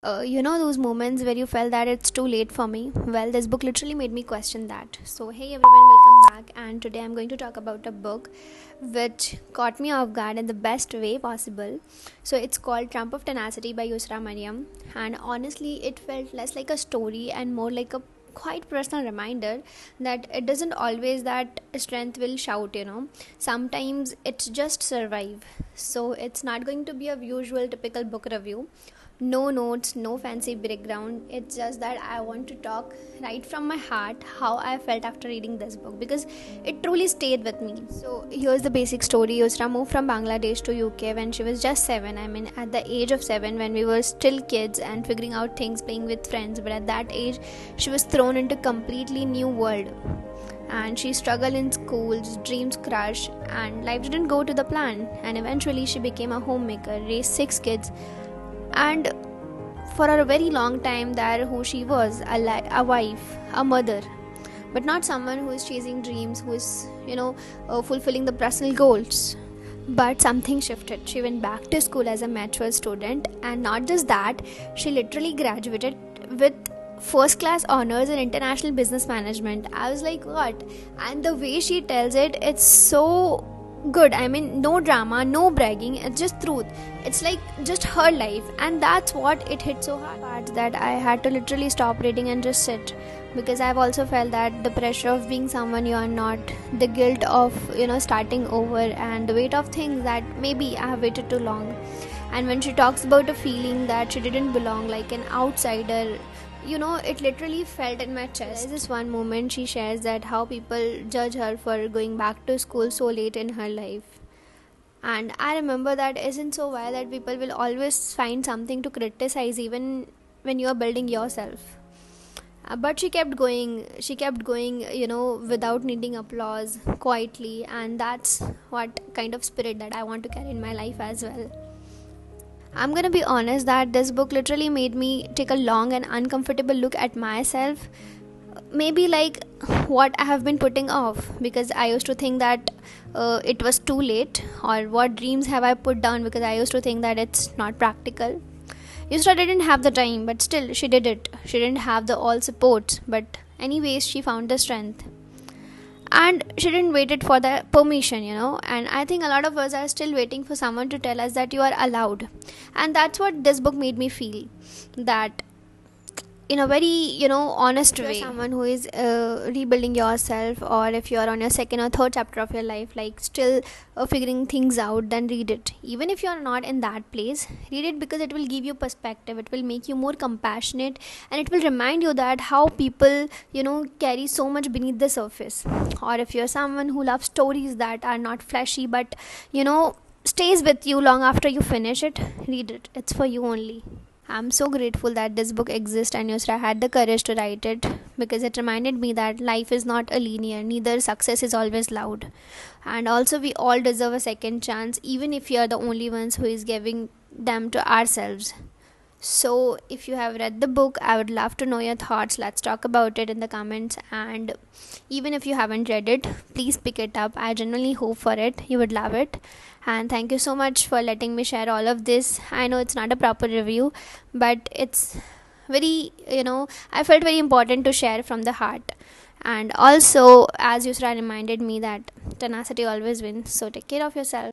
Those moments where you felt that it's too late for me? Well, this book literally made me question that. So, hey everyone, welcome back. And today I'm going to talk about a book which caught me off guard in the best way possible. So, it's called Triumphs of Tenacity by Yusra Mariyam. And honestly, it felt less like a story and more like a quite personal reminder that it doesn't always that strength will shout. Sometimes it's just survive. So, it's not going to be a usual typical book review. No notes, no fancy background. It's just that I want to talk right from my heart how I felt after reading this book because it truly stayed with me. So here's the basic story. Yusra moved from Bangladesh to UK when she was just 7. I mean, at the age of 7, when we were still kids and figuring out things, playing with friends. But at that age, she was thrown into completely new world. And she struggled in schools, dreams crushed, and life didn't go to the plan. And eventually, she became a homemaker, raised 6 kids, and for a very long time that who she was a wife, a mother, but not someone who is chasing dreams, who is fulfilling the personal goals. But something shifted. She went back to school as a mature student, and not just that, she literally graduated with first class honors in international business management. I was like, what? And the way she tells it, it's so good. I mean, no drama, no bragging, it's just truth. It's like just her life, and that's what it hit so hard that I had to literally stop reading and just sit, because I've also felt that the pressure of being someone you are not, the guilt of starting over, and the weight of things that maybe I have waited too long. And when she talks about a feeling that she didn't belong, like an outsider, it literally felt in my chest. There's this one moment she shares that how people judge her for going back to school so late in her life. And I remember that isn't so wild that people will always find something to criticize even when you're building yourself. But she kept going, without needing applause, quietly, and that's what kind of spirit that I want to carry in my life as well. I'm gonna be honest that this book literally made me take a long and uncomfortable look at myself. Maybe like what I have been putting off, because I used to think that it was too late, or what dreams have I put down because I used to think that it's not practical. Yusra didn't have the time, but still she did it. She didn't have the all support, but anyways she found the strength, and she didn't wait it for the permission. And I think a lot of us are still waiting for someone to tell us that you are allowed. And that's what this book made me feel, that in a very honest way, someone who is rebuilding yourself, or if you are on your second or third chapter of your life, like still figuring things out, then read it. Even if you are not in that place, read it, because it will give you perspective, it will make you more compassionate, and it will remind you that how people carry so much beneath the surface. Or if you're someone who loves stories that are not flashy, but stays with you long after you finish it, read it. It's for you only. I'm so grateful that this book exists and Yusra had the courage to write it, because it reminded me that life is not a linear, neither success is always loud. And also, we all deserve a second chance, even if you're the only ones who is giving them to ourselves. So, if you have read the book, I would love to know your thoughts. Let's talk about it in the comments. And even if you haven't read it, please pick it up. I genuinely hope for it. You would love it. And thank you so much for letting me share all of this. I know it's not a proper review, but it's very, I felt very important to share from the heart. And also, as Yusra reminded me that tenacity always wins. So, take care of yourself.